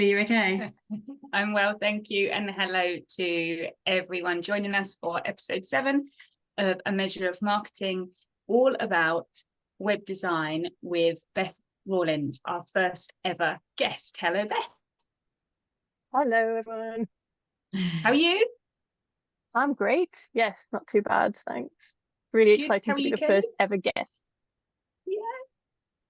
you okay? I'm well, thank you. And hello to everyone joining us for episode 7 of A Measure of Marketing, all about web design with Beth Rawlins, our first ever guest. Hello, Beth. Hello, everyone. How are you? I'm great. Yes, not too bad, thanks. Really Good. exciting to be the UK? first ever guest. Yeah.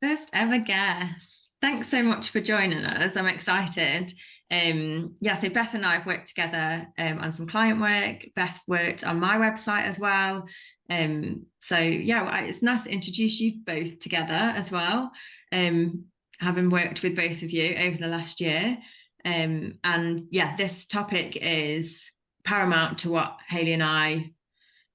First ever guest. Thanks so much for joining us. I'm excited. So Beth and I have worked together on some client work. Beth worked on my website as well. It's nice to introduce you both together as well, having worked with both of you over the last year. This topic is paramount to what Hayley and I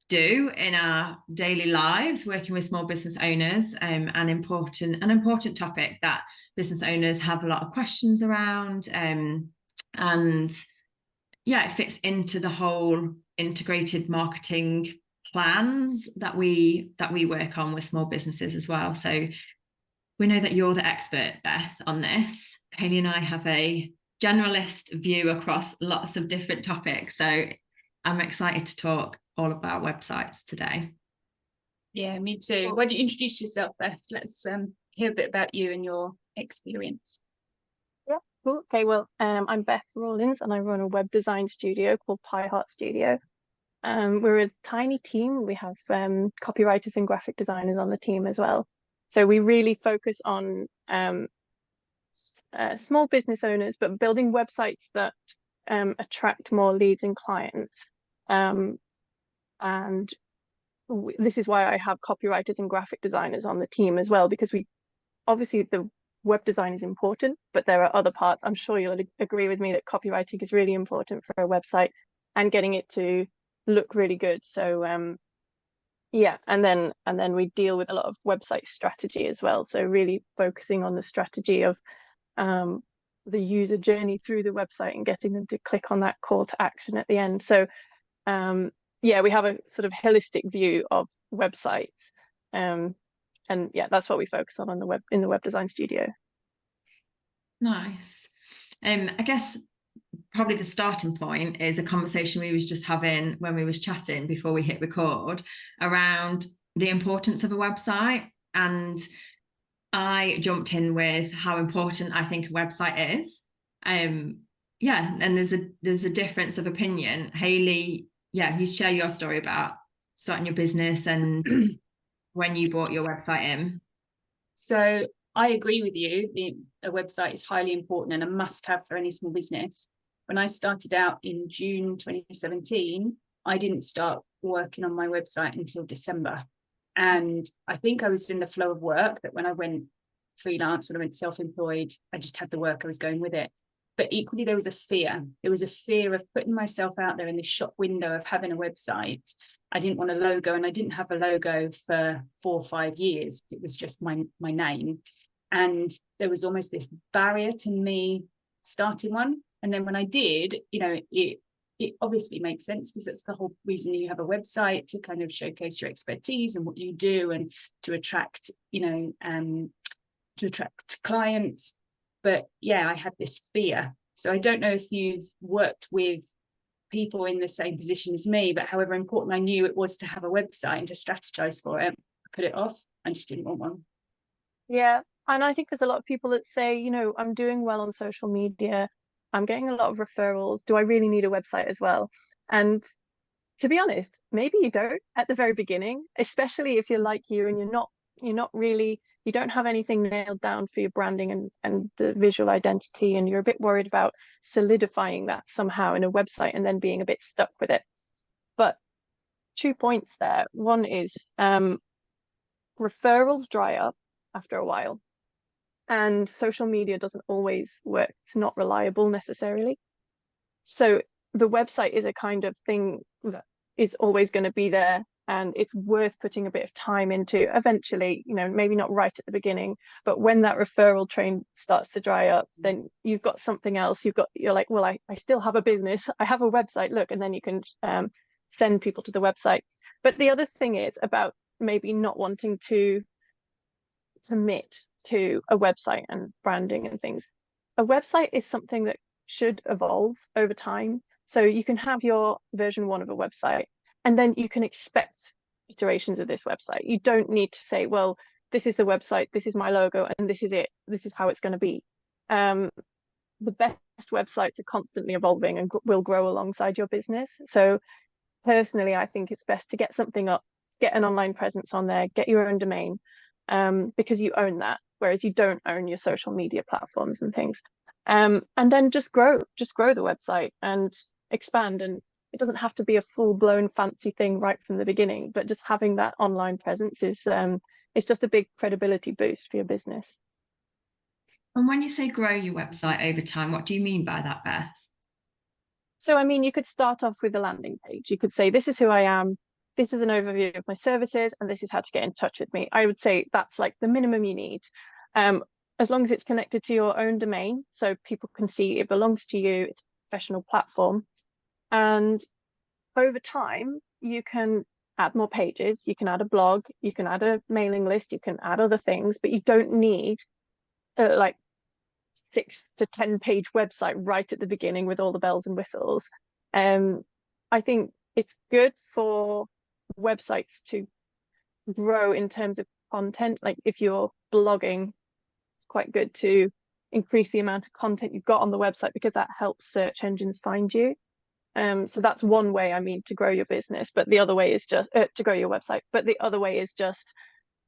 do in our daily lives, working with small business owners, an important topic that business owners have a lot of questions around, it fits into the whole integrated marketing plans that we work on with small businesses as well. So we know that you're the expert, Beth, on this. Hayley and I have a generalist view across lots of different topics, so I'm excited to talk all about websites today. Yeah, me too. Why don't you introduce yourself, Beth? Let's hear a bit about you and your experience. Yeah, cool. Okay, well, I'm Beth Rawlins and I run a web design studio called Pie Heart Studio. We're a tiny team. We have copywriters and graphic designers on the team as well. So we really focus on small business owners, but building websites that attract more leads and clients. This is why I have copywriters and graphic designers on the team as well, because obviously the web design is important, but there are other parts. I'm sure you'll agree with me that copywriting is really important for a website and getting it to look really good. So and then we deal with a lot of website strategy as well. So really focusing on the strategy of the user journey through the website and getting them to click on that call to action at the end. So we have a sort of holistic view of websites, that's what we focus on the web in the web design studio. Nice. I guess probably the starting point is a conversation we was just having when we was chatting before we hit record around the importance of a website, and I jumped in with how important I think a website is. And there's a difference of opinion. Hayley, you share your story about starting your business and when you brought your website in. So I agree with you. A website is highly important and a must-have for any small business. When I started out in June 2017, I didn't start working on my website until December. And I think I was in the flow of work that when I went freelance, when I went self-employed, I just had the work, I was going with it. But equally, there was a fear. There was a fear of putting myself out there in the shop window of having a website. I didn't want a logo, and I didn't have a logo for 4 or 5 years. It was just my name. And there was almost this barrier to me starting one. And then when I did, it obviously makes sense, because that's the whole reason you have a website, to kind of showcase your expertise and what you do, and to attract, to attract clients. But I had this fear. So I don't know if you've worked with people in the same position as me, but however important I knew it was to have a website and to strategize for it, I put it off. I just didn't want one. Yeah, and I think there's a lot of people that say, I'm doing well on social media, I'm getting a lot of referrals, do I really need a website as well? And to be honest, maybe you don't at the very beginning, especially if you're like you and you don't have anything nailed down for your branding and the visual identity, and you're a bit worried about solidifying that somehow in a website and then being a bit stuck with it. But 2 points there. One is referrals dry up after a while, and social media doesn't always work. It's not reliable necessarily. So the website is a kind of thing that is always going to be there, and it's worth putting a bit of time into eventually, maybe not right at the beginning, but when that referral train starts to dry up, then you've got something else. You're like, well, I still have a business, I have a website, look, and then you can send people to the website. But the other thing is about maybe not wanting to commit to a website and branding and things. a website is something that should evolve over time. So you can have your version 1 of a website, and then you can expect iterations of this website. You don't need to say, well, this is the website, this is my logo, and this is it, this is how it's going to be. The best websites are constantly evolving and will grow alongside your business. So personally, I think it's best to get something up, get an online presence on there, get your own domain, because you own that, whereas you don't own your social media platforms and things. And then just grow the website and expand. And it doesn't have to be a full-blown fancy thing right from the beginning, but just having that online presence is it's just a big credibility boost for your business. And when you say grow your website over time, what do you mean by that, Beth? So, I mean, you could start off with a landing page. You could say, this is who I am, this is an overview of my services, and this is how to get in touch with me. I would say that's like the minimum you need. As long as it's connected to your own domain, so people can see it belongs to you, it's a professional platform. And over time, you can add more pages, you can add a blog, you can add a mailing list, you can add other things, but you don't need like 6 to 10 page website right at the beginning with all the bells and whistles. I think it's good for websites to grow in terms of content. Like if you're blogging, it's quite good to increase the amount of content you've got on the website, because that helps search engines find you. So that's one way, I mean, to grow your business, but the other way is just to grow your website, but the other way is just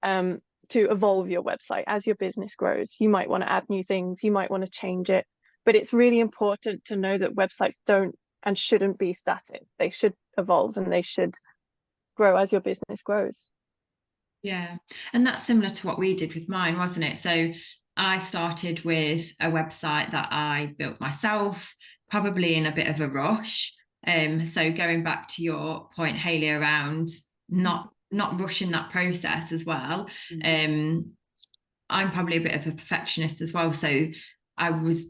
to evolve your website. As your business grows, you might want to add new things, you might want to change it, but it's really important to know that websites don't and shouldn't be static. They should evolve and they should grow as your business grows. Yeah, and that's similar to what we did with mine, wasn't it? So I started with a website that I built myself, probably in a bit of a rush. So going back to your point, Hayley, around not rushing that process as well. I'm probably a bit of a perfectionist as well. So I was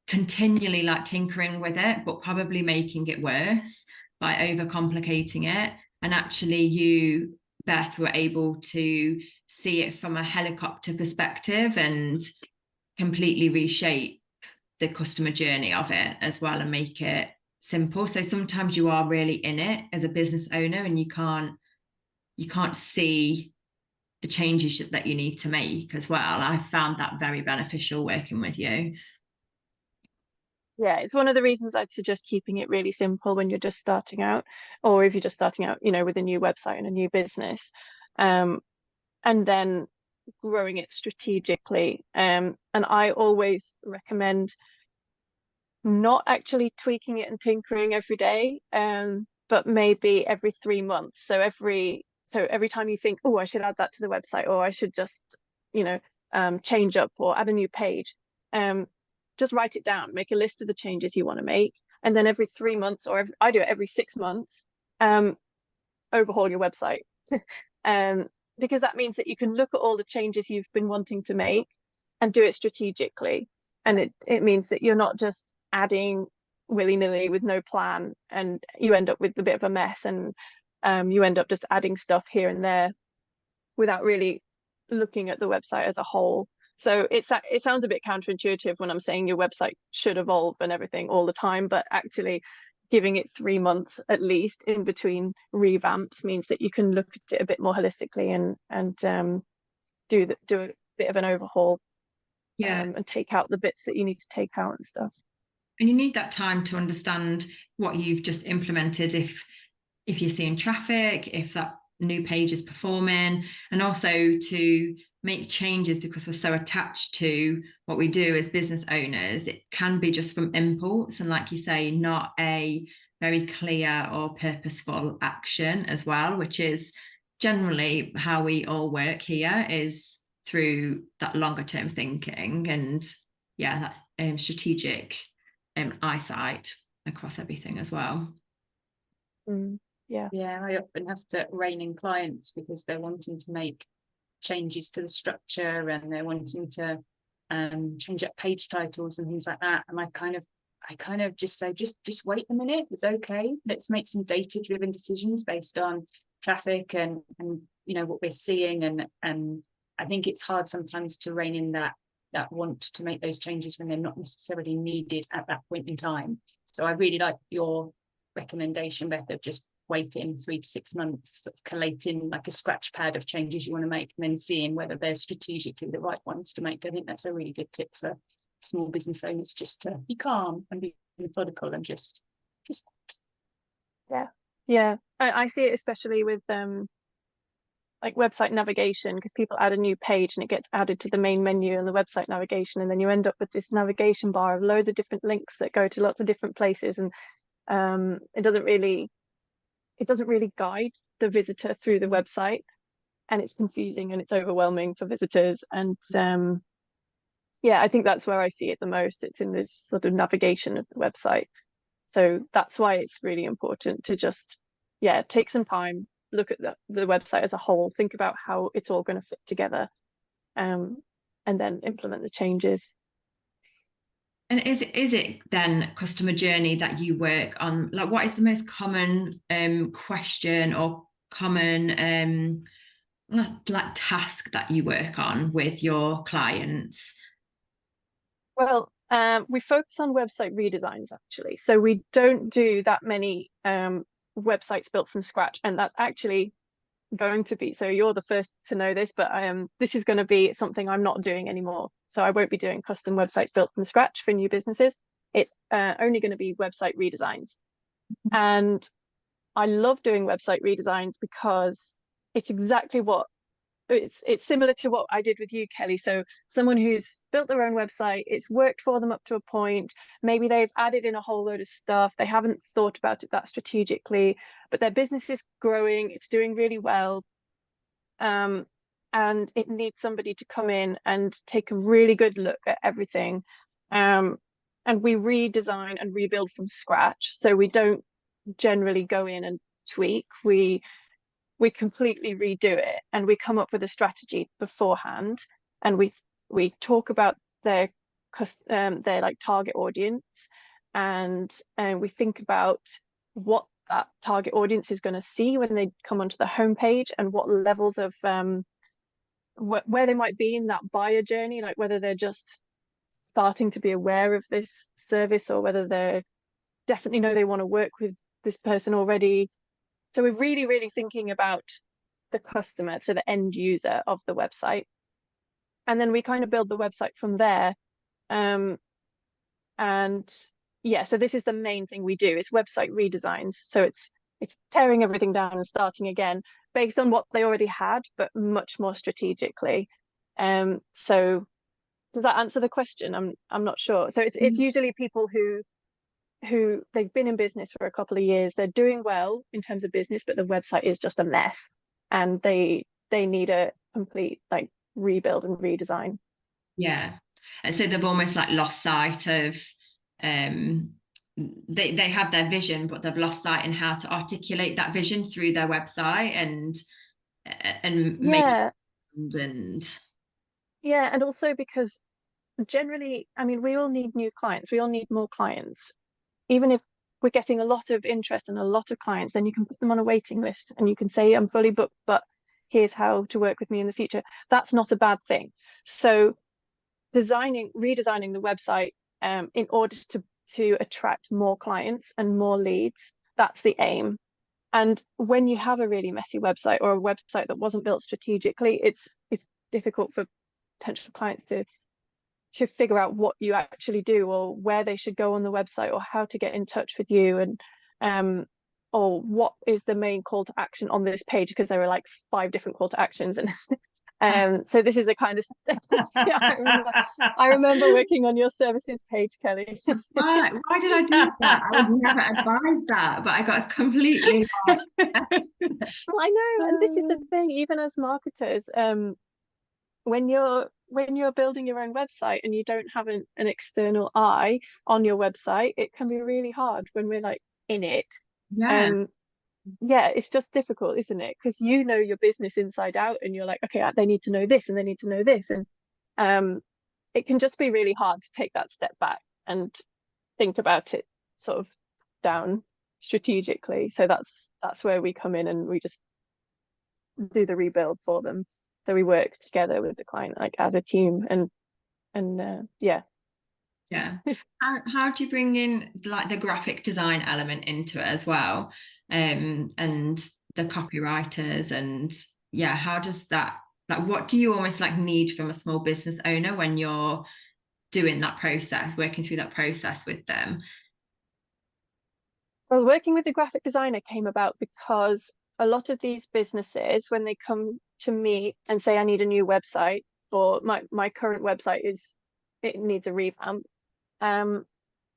continually like tinkering with it, but probably making it worse by overcomplicating it. And actually you, Beth, were able to see it from a helicopter perspective and completely reshape the customer journey of it as well and make it simple. So sometimes you are really in it as a business owner and you can't see the changes that you need to make as well. I found that very beneficial working with you. Yeah, it's one of the reasons I'd suggest keeping it really simple when you're just starting out, or if you're just starting out, with a new website and a new business, and then growing it strategically. And I always recommend not actually tweaking it and tinkering every day, but maybe every 3 months. So every time you think, oh, I should add that to the website, or I should just, change up or add a new page, just write it down, make a list of the changes you want to make. And then every 3 months, or I do it every 6 months, overhaul your website. Because that means that you can look at all the changes you've been wanting to make and do it strategically. And it means that you're not just adding willy-nilly with no plan, and you end up with a bit of a mess, and you end up just adding stuff here and there without really looking at the website as a whole. So it sounds a bit counterintuitive when I'm saying your website should evolve and everything all the time, but actually giving it 3 months at least in between revamps means that you can look at it a bit more holistically and do a bit of an overhaul. And take out the bits that you need to take out and stuff. And you need that time to understand what you've just implemented, if you're seeing traffic, if that new page is performing, and also to make changes, because we're so attached to what we do as business owners. It can be just from impulse, and like you say, not a very clear or purposeful action as well, which is generally how we all work here, is through that longer term thinking and that strategic eyesight across everything as well. Yeah, I often have to rein in clients because they're wanting to make changes to the structure, and they're wanting to change up page titles and things like that, and I kind of just say, just wait a minute, it's okay, let's make some data driven decisions based on traffic and what we're seeing, and I think it's hard sometimes to rein in that that want to make those changes when they're not necessarily needed at that point in time. So I really like your recommendation, Beth, of just waiting 3 to 6 months, sort of collating like a scratch pad of changes you want to make, and then seeing whether they're strategically the right ones to make. I think that's a really good tip for small business owners, just to be calm and be methodical and just Yeah, I see it especially with like website navigation, because people add a new page and it gets added to the main menu and the website navigation, and then you end up with this navigation bar of loads of different links that go to lots of different places, and it doesn't really guide the visitor through the website, and it's confusing and it's overwhelming for visitors. And yeah, I think that's where I see it the most. It's in this sort of navigation of the website. So that's why it's really important to just, yeah, take some time, look at the website as a whole, think about how it's all going to fit together, and then implement the changes. And is it then customer journey that you work on? Like, what is the most common question or common like task that you work on with your clients? Well, we focus on website redesigns actually. So we don't do that many websites built from scratch, and that's actually going to be, so you're the first to know this, but this is going to be something I'm not doing anymore. So I won't be doing custom websites built from scratch for new businesses. It's only going to be website redesigns. And I love doing website redesigns because it's exactly what it's similar to what I did with you, Kelly. So someone who's built their own website, it's worked for them up to a point. Maybe they've added in a whole load of stuff. They haven't thought about it that strategically, but their business is growing. It's doing really well. And it needs somebody to come in and take a really good look at everything. And we redesign and rebuild from scratch. So we don't generally go in and tweak. We completely redo it, and we come up with a strategy beforehand, and we talk about their like target audience, and we think about what that target audience is going to see when they come onto the homepage, and what levels of where they might be in that buyer journey, like whether they're just starting to be aware of this service, or whether they definitely know they want to work with this person already. So we're really, really thinking about the customer, so the end user of the website. And then we kind of build the website from there. And yeah, so this is the main thing we do. It's website redesigns. So it's tearing everything down and starting again based on what they already had, but much more strategically. So does that answer the question? I'm not sure. So it's usually people who they've been in business for a couple of years, they're doing well in terms of business, but the website is just a mess, and they need a complete like rebuild and redesign. Yeah. So they've almost like lost sight of they have their vision, but they've lost sight in how to articulate that vision through their website and yeah and yeah and also because generally, I mean, we all need new clients, we all need more clients. Even if we're getting a lot of interest and a lot of clients, then you can put them on a waiting list and you can say, I'm fully booked, but here's how to work with me in the future. That's not a bad thing. So redesigning the website in order to attract more clients and more leads, that's the aim. And when you have a really messy website, or a website that wasn't built strategically, it's difficult for potential clients to figure out what you actually do, or where they should go on the website, or how to get in touch with you, and or what is the main call to action on this page, because there are like 5 different call to actions. And so this is the kind of yeah, I remember working on your services page, Kelly. why did I do that? I would never advise that, but I got completely Well, I know, and this is the thing, even as marketers, when you're building your own website and you don't have an external eye on your website, it can be really hard when we're like in it. yeah Yeah, it's just difficult, isn't it? Because you know your business inside out, and you're like, okay, they need to know this and they need to know this, and it can just be really hard to take that step back and think about it sort of down strategically. So that's where we come in, and we just do the rebuild for them. So we work together with the client like as a team, and And yeah. Yeah. How do you bring in like the graphic design element into it as well? And the copywriters, and yeah, how does that, like, what do you almost like need from a small business owner when you're doing that process, working through that process with them? Well, working with a graphic designer came about because a lot of these businesses, when they come to me and say, I need a new website, or my current website it needs a revamp,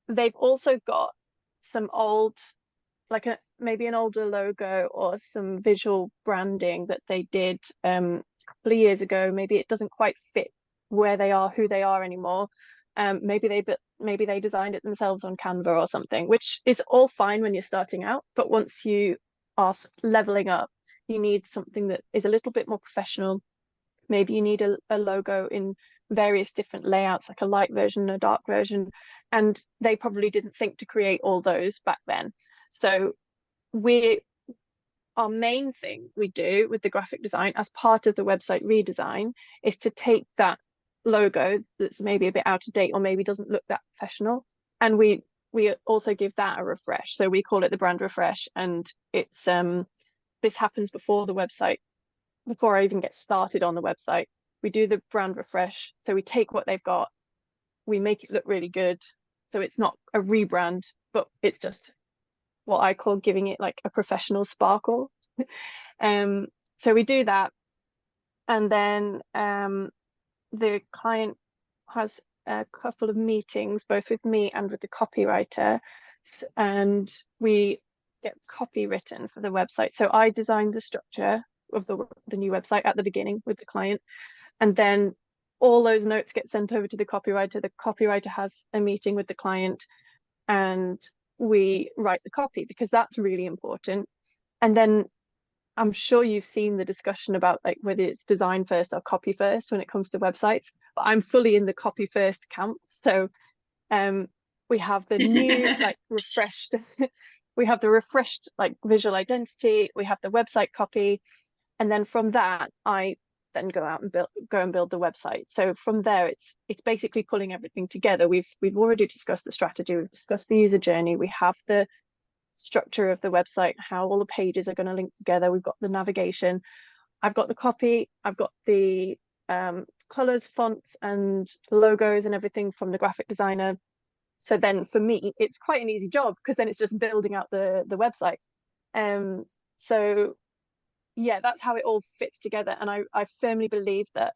they've also got some old, like maybe an older logo or some visual branding that they did a couple of years ago. Maybe it doesn't quite fit where they are, who they are anymore. Maybe they designed it themselves on Canva or something, which is all fine when you're starting out. But once you are leveling up, you need something that is a little bit more professional. Maybe you need a logo in various different layouts, like a light version, a dark version, and they probably didn't think to create all those back then. So our main thing we do with the graphic design as part of the website redesign is to take that logo that's maybe a bit out of date or maybe doesn't look that professional, and we also give that a refresh. So we call it the brand refresh, and it's this happens before I even get started on the website. We do the brand refresh, so we take what they've got, we make it look really good, so it's not a rebrand, but it's just what I call giving it like a professional sparkle. So we do that, and then the client has a couple of meetings, both with me and with the copywriter, and we get copy written for the website. So I designed the structure of the new website at the beginning with the client, and then all those notes get sent over to the copywriter. The copywriter has a meeting with the client, and we write the copy, because that's really important. And then I'm sure you've seen the discussion about like whether it's design first or copy first when it comes to websites, but I'm fully in the copy first camp. So we have the new like refreshed we have the refreshed like visual identity, we have the website copy, and then from that I then go out and build the website. So from there it's basically pulling everything together. We've already discussed the strategy, we've discussed the user journey, we have the structure of the website, how all the pages are going to link together, we've got the navigation, I've got the copy, I've got the colors, fonts and logos and everything from the graphic designer. So then for me it's quite an easy job, because then it's just building out the website. So yeah, that's how it all fits together. And I firmly believe that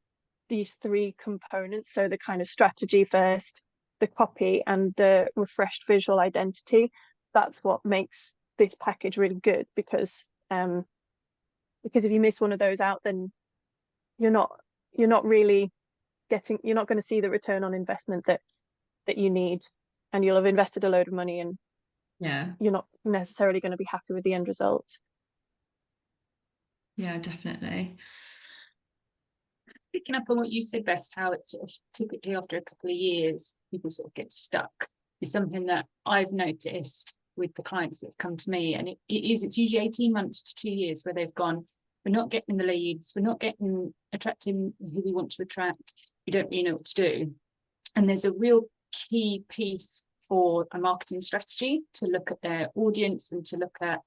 these three components, so the kind of strategy first, the copy and the refreshed visual identity, that's what makes this package really good, because if you miss one of those out, then you're not really you're not going to see the return on investment that you need, and you'll have invested a load of money and Yeah, you're not necessarily going to be happy with the end result. yeah, definitely. Picking up on what you said, Beth, how it's sort of typically after a couple of years people sort of get stuck, is something that I've noticed with the clients that have come to me, and it's usually 18 months to 2 years where they've gone, we're not getting the leads, we're not attracting who we want to attract, we don't really know what to do. And there's a real key piece for a marketing strategy to look at their audience and to look at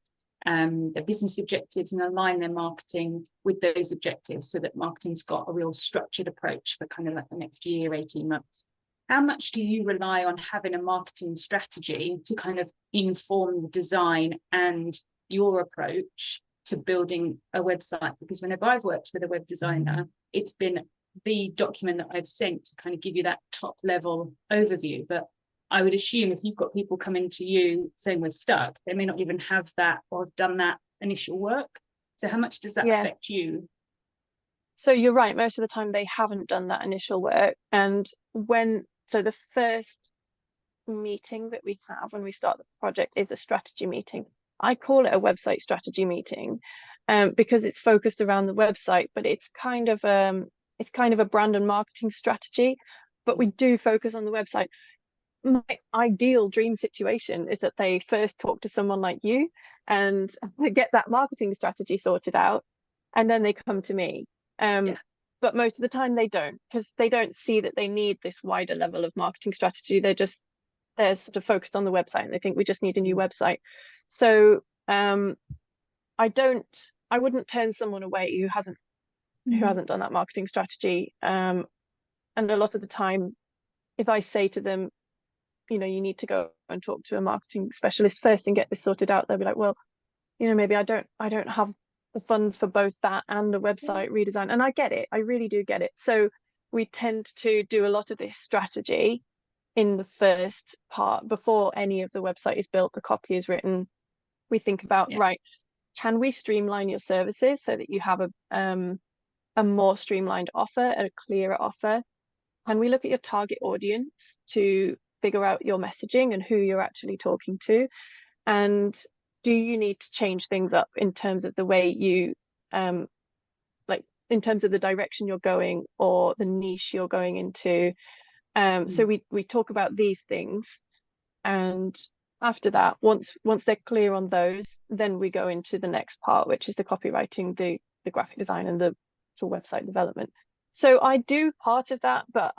their business objectives and align their marketing with those objectives, so that marketing's got a real structured approach for kind of like the next year, 18 months. How much do you rely on having a marketing strategy to kind of inform the design and your approach to building a website? Because whenever I've worked with a web designer, it's been the document that I've sent to kind of give you that top level overview. But I would assume if you've got people coming to you saying we're stuck, they may not even have that or have done that initial work. So how much does that affect you? So you're right, most of the time they haven't done that initial work. And so the first meeting that we have when we start the project is a strategy meeting. I call it a website strategy meeting because it's focused around the website, but it's kind of a brand and marketing strategy, but we do focus on the website. My ideal dream situation is that they first talk to someone like you and get that marketing strategy sorted out, and then they come to me. But but most of the time they don't, because they don't see that they need this wider level of marketing strategy. They're sort of focused on the website, and they think we just need a new website. So I wouldn't turn someone away who hasn't done that marketing strategy. And a lot of the time, if I say to them, you need to go and talk to a marketing specialist first and get this sorted out, they'll be like, well, maybe I don't have the funds for both that and the website redesign. And I get it. I really do get it. So we tend to do a lot of this strategy in the first part before any of the website is built, the copy is written. We think about, right, can we streamline your services so that you have a more streamlined offer, a clearer offer? Can we look at your target audience to figure out your messaging and who you're actually talking to? And do you need to change things up in terms of the way you in terms of the direction you're going or the niche you're going into? So we talk about these things, and after that, once they're clear on those, then we go into the next part, which is the copywriting, the graphic design, and the website development. So I do part of that, but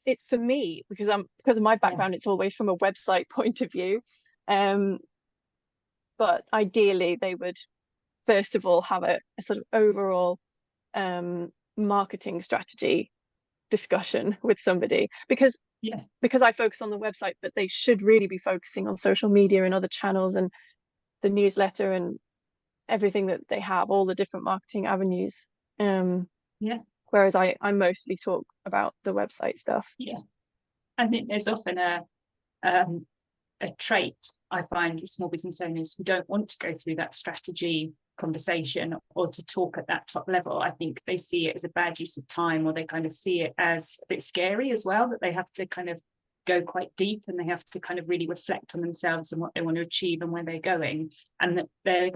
it's for me, because of my background, it's always from a website point of view. But ideally they would first of all have a sort of overall marketing strategy discussion with somebody, because I focus on the website, but they should really be focusing on social media and other channels and the newsletter and everything that they have, all the different marketing avenues. Whereas I mostly talk about the website stuff. I think there's often a trait I find with small business owners who don't want to go through that strategy conversation or to talk at that top level. I think they see it as a bad use of time, or they kind of see it as a bit scary as well, that they have to kind of go quite deep and they have to kind of really reflect on themselves and what they want to achieve and where they're going, and that they're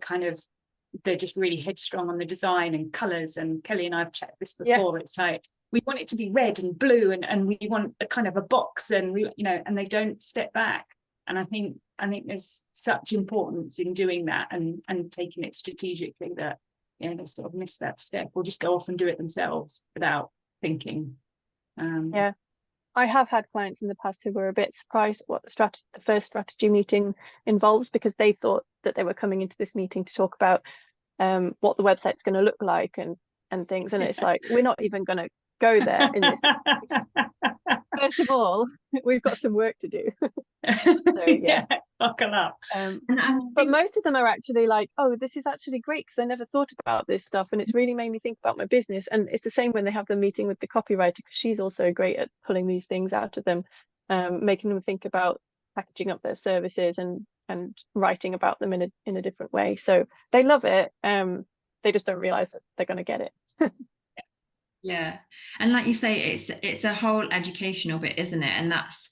just really headstrong on the design and colours. And Kelly and I have checked this before. It's like, we want it to be red and blue, and we want a kind of a box, and we, and they don't step back. And I think there's such importance in doing that and taking it strategically that they sort of miss that step, or just go off and do it themselves without thinking. I have had clients in the past who were a bit surprised at what the first strategy meeting involves, because they thought that they were coming into this meeting to talk about what the website's going to look like and things, and it's like, we're not even going to go there in this. First of all, we've got some work to do. So buckle up. But most of them are actually like, oh, this is actually great, because I never thought about this stuff, and it's really made me think about my business. And it's the same when they have the meeting with the copywriter, because she's also great at pulling these things out of them, making them think about packaging up their services and writing about them in a different way. So they love it. They just don't realize that they're going to get it. Yeah, and like you say, it's a whole educational bit, isn't it? And that's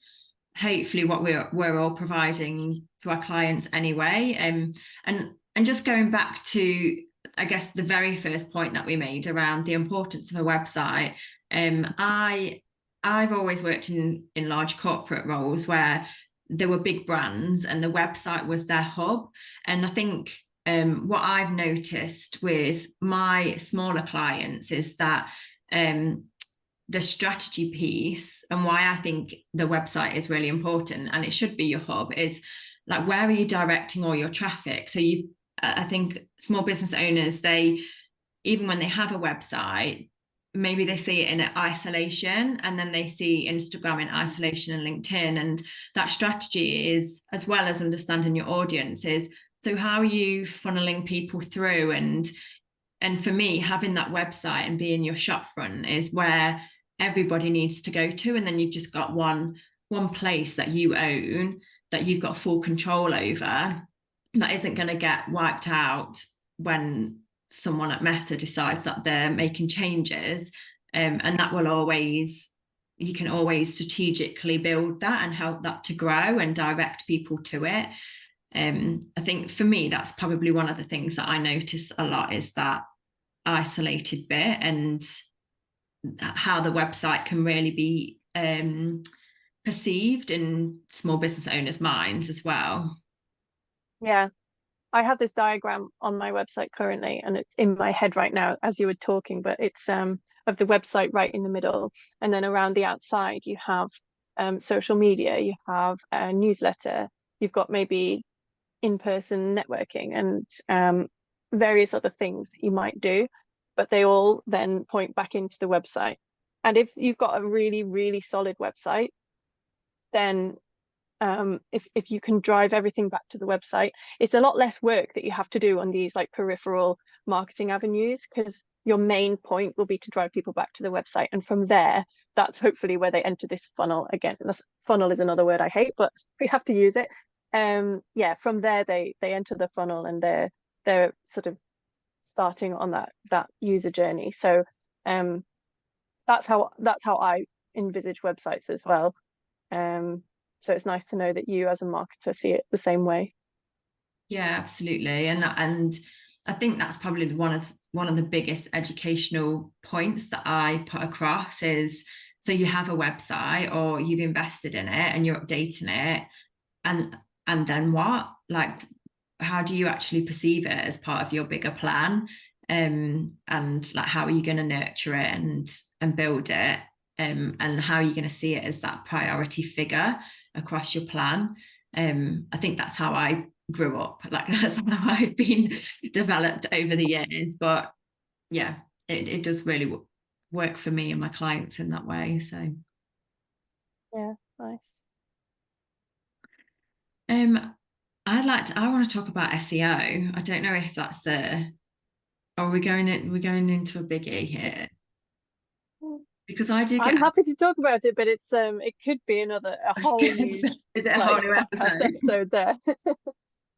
hopefully what we're all providing to our clients anyway. And just going back to, I guess, the very first point that we made around the importance of a website. I've always worked in large corporate roles where there were big brands and the website was their hub. And I think what I've noticed with my smaller clients is that the strategy piece, and why I think the website is really important and it should be your hub, is like, where are you directing all your traffic? So I think small business owners, even when they have a website, maybe they see it in isolation, and then they see Instagram in isolation and LinkedIn. And that strategy is, as well as understanding your audience, is so how are you funneling people through? And for me, having that website and being your shop front is where everybody needs to go to. And then you've just got one place that you own, that you've got full control over, that isn't going to get wiped out when someone at Meta decides that they're making changes. And that you can always strategically build that and help that to grow and direct people to it. I think for me, that's probably one of the things that I notice a lot, is that isolated bit, and how the website can really be perceived in small business owners' minds as well. Yeah, I have this diagram on my website currently, and it's in my head right now as you were talking, but it's of the website right in the middle. And then around the outside, you have social media, you have a newsletter, you've got maybe in-person networking and various other things that you might do, but they all then point back into the website. And if you've got a really, really solid website, then if you can drive everything back to the website, it's a lot less work that you have to do on these like peripheral marketing avenues, because your main point will be to drive people back to the website. And from there, that's hopefully where they enter this funnel. Again, funnel is another word I hate, but we have to use it. Yeah, from there they enter the funnel, and they're sort of starting on that user journey. So that's how I envisage websites as well. So it's nice to know that you as a marketer see it the same way. Yeah, absolutely. And I think that's probably one of the biggest educational points that I put across is, so you have a website or you've invested in it and you're updating it, and then what? Like, how do you actually perceive it as part of your bigger plan? And like, how are you going to nurture it and build it? And how are you going to see it as that priority figure across your plan? I think that's how I grew up. Like, that's how I've been developed over the years. But yeah, it does really work for me and my clients in that way. So yeah, nice. I want to talk about SEO. I don't know if that's we're going into a biggie here, because I do I'm get. happy to talk about it, but it's it could be a whole new Is it a like whole new podcast episode? there.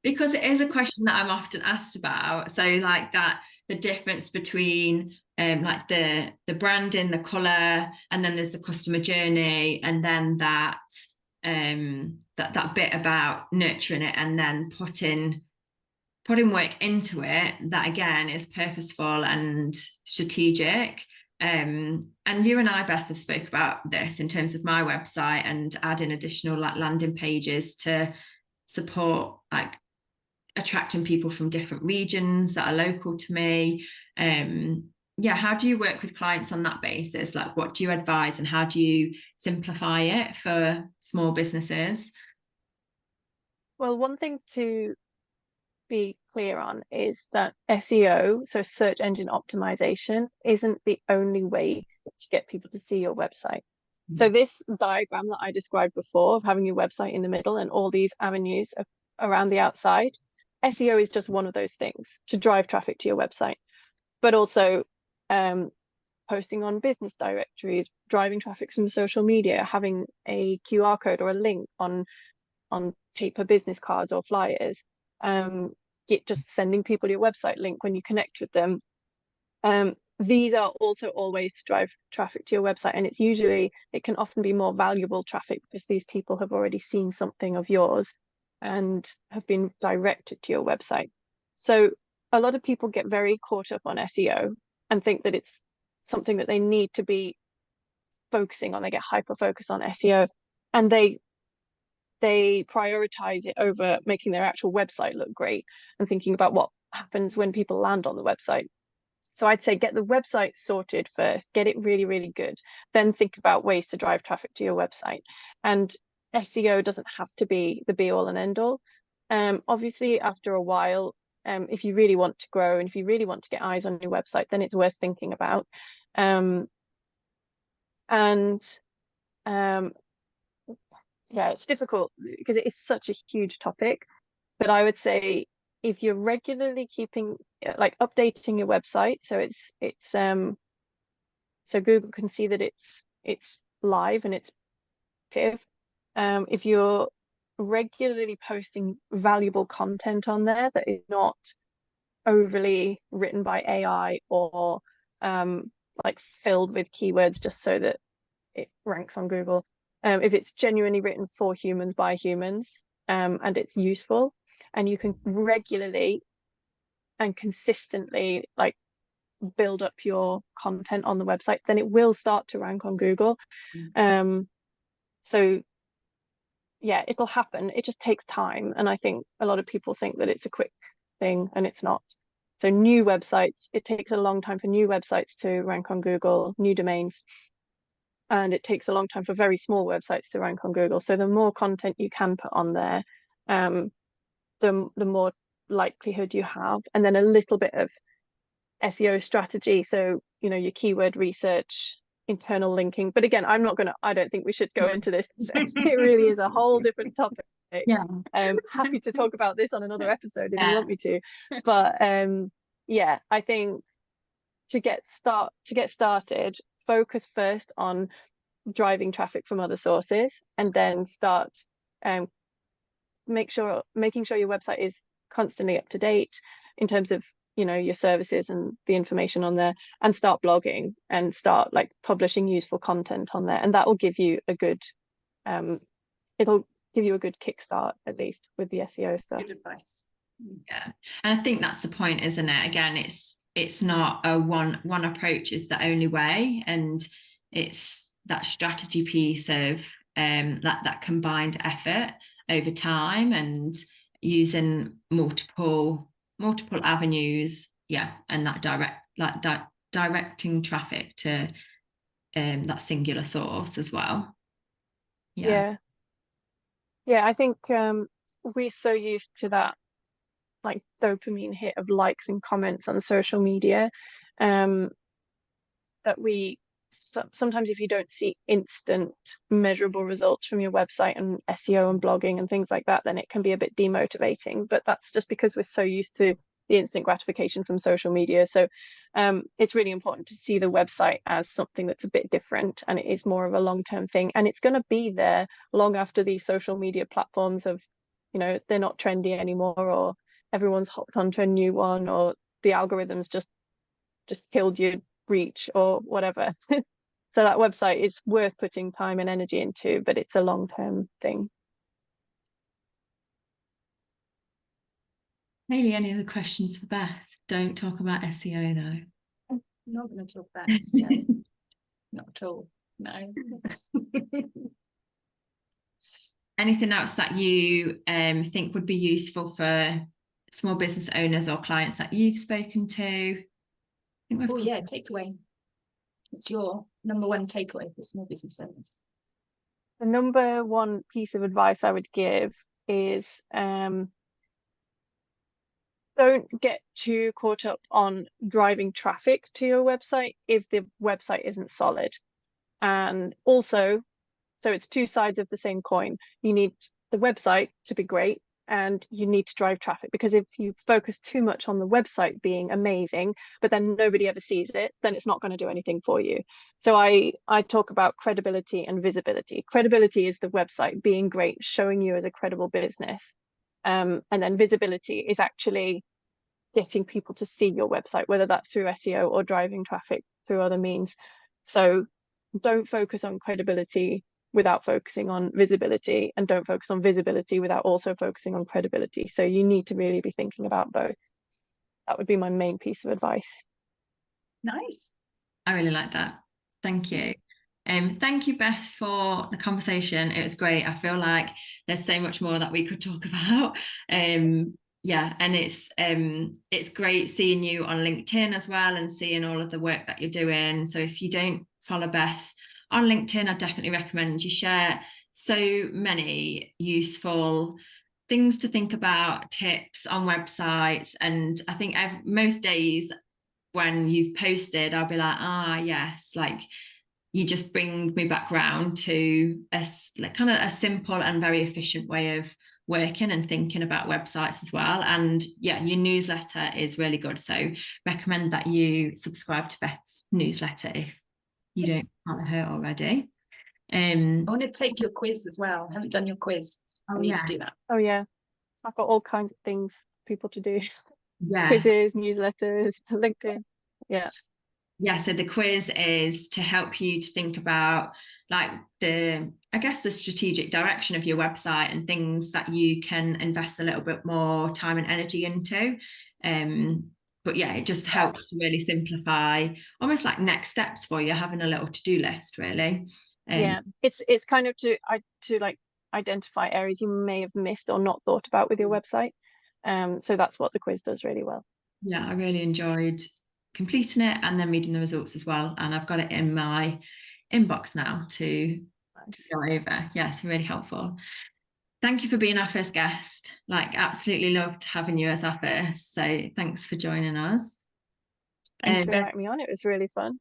Because it is a question that I'm often asked about. So like that, the difference between like the branding, the color, and then there's the customer journey, and then that that bit about nurturing it and then putting work into it, that again is purposeful and strategic. And you and I, Beth, have spoke about this in terms of my website and adding additional like landing pages to support like attracting people from different regions that are local to me. Yeah, how do you work with clients on that basis? Like, what do you advise and how do you simplify it for small businesses? Well, one thing to be clear on is that SEO, so search engine optimization, isn't the only way to get people to see your website. So this diagram that I described before of having your website in the middle and all these avenues around the outside, SEO is just one of those things to drive traffic to your website, but also posting on business directories, driving traffic from social media, having a QR code or a link on paper business cards or flyers, just sending people your website link when you connect with them. These are also all ways to drive traffic to your website, and it can often be more valuable traffic because these people have already seen something of yours and have been directed to your website. So a lot of people get very caught up on SEO and think that it's something that they need to be focusing on. They get hyper focused on SEO, and they prioritize it over making their actual website look great and thinking about what happens when people land on the website. So I'd say get the website sorted first, get it really, really good, then think about ways to drive traffic to your website. And SEO doesn't have to be the be all and end all. Obviously, after a while, if you really want to grow and if you really want to get eyes on your website, then it's worth thinking about. Yeah, it's difficult because it is such a huge topic, but I would say if you're regularly keeping like updating your website, so it's so Google can see that it's live and it's active. If you're regularly posting valuable content on there that is not overly written by AI or like filled with keywords just so that it ranks on Google. If it's genuinely written for humans by humans, and it's useful, and you can regularly and consistently like build up your content on the website, then it will start to rank on Google. So yeah, it'll happen. It just takes time, and I think a lot of people think that it's a quick thing, and it's not. So new websites, it takes a long time for new websites to rank on Google, new domains, and it takes a long time for very small websites to rank on Google. So the more content you can put on there, the more likelihood you have, and then a little bit of SEO strategy. So, you know, your keyword research, internal linking. But again, I don't think we should go into this. It really is a whole different topic. Yeah. Happy to talk about this on another episode if you want me to. But yeah, I think to get started, focus first on driving traffic from other sources, and then start making sure your website is constantly up to date in terms of, you know, your services and the information on there, and start blogging and start like publishing useful content on there, and that will give you a good it'll give you a good kickstart, at least with the SEO stuff. Good advice. Yeah, and I think that's the point, isn't it? Again, it's not a one approach is the only way, and it's that strategy piece of that combined effort over time and using multiple avenues, and that directing traffic to that singular source as well. Yeah, I think we're so used to that like dopamine hit of likes and comments on social media, that sometimes if you don't see instant measurable results from your website and SEO and blogging and things like that, then it can be a bit demotivating. But that's just because we're so used to the instant gratification from social media. So it's really important to see the website as something that's a bit different, and it is more of a long-term thing, and it's going to be there long after these social media platforms have, you know, they're not trendy anymore, or everyone's hopped onto a new one, or the algorithms just killed your reach or whatever. So that website is worth putting time and energy into, but it's a long-term thing. Hayley, any other questions for Beth? Don't talk about SEO though. I'm not going to talk about SEO. Not at all. No. Anything else that you think would be useful for small business owners or clients that you've spoken to? Oh yeah, takeaway. What's your number one takeaway for small business owners? The number one piece of advice I would give is don't get too caught up on driving traffic to your website if the website isn't solid. And also, so it's two sides of the same coin. You need the website to be great, and you need to drive traffic, because if you focus too much on the website being amazing, but then nobody ever sees it, then it's not going to do anything for you. So I talk about credibility and visibility. Credibility is the website being great, showing you as a credible business. And then visibility is actually getting people to see your website, whether that's through SEO or driving traffic through other means. So don't focus on credibility without focusing on visibility, and don't focus on visibility without also focusing on credibility. So you need to really be thinking about both. That would be my main piece of advice. Nice. I really like that. Thank you. Thank you, Beth, for the conversation. It was great. I feel like there's so much more that we could talk about. Yeah, and it's great seeing you on LinkedIn as well, and seeing all of the work that you're doing. So if you don't follow Beth on LinkedIn, I definitely recommend you share so many useful things to think about, tips on websites. And I think most days when you've posted, I'll be like, yes, like you just bring me back round to a kind of a simple and very efficient way of working and thinking about websites as well. And yeah, your newsletter is really good. So recommend that you subscribe to Beth's newsletter if you don't follow her already. I want to take your quiz as well. I haven't done your quiz. I need to do that. Oh yeah, I've got all kinds of things for people to do. Yeah. Quizzes, newsletters, LinkedIn. Yeah, so the quiz is to help you to think about like the strategic direction of your website and things that you can invest a little bit more time and energy into. But yeah, it just helps to really simplify, almost like next steps for you, having a little to-do list, really. Yeah, it's kind of to like identify areas you may have missed or not thought about with your website. So that's what the quiz does really well. Yeah, I really enjoyed completing it and then reading the results as well. And I've got it in my inbox now to go over. Yes, really helpful. Thank you for being our first guest. Like, absolutely loved having you as our first. So thanks for joining us. Thanks for inviting me on. It was really fun.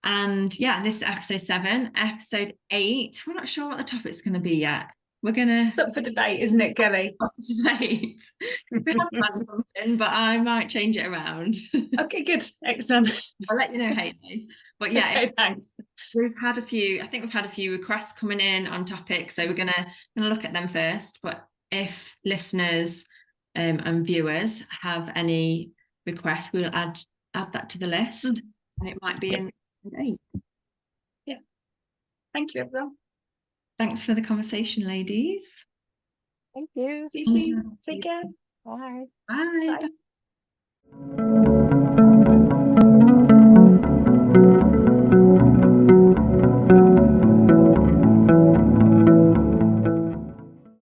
And yeah, this is episode 7. Episode 8, we're not sure what the topic's going to be yet. We're gonna. It's up for debate, isn't it, Kelly? Up for debate. We have planned something, but I might change it around. Okay, good, excellent. I'll let you know, Hayley. But yeah, okay, thanks. We've had a few. I think we've had a few requests coming in on topics, so we're gonna look at them first. But if listeners and viewers have any requests, we'll add that to the list, and it might be in 8. Yeah. Thank you, everyone. Thanks for the conversation, ladies. Thank you. See you soon. Take care. Bye. Bye. Bye.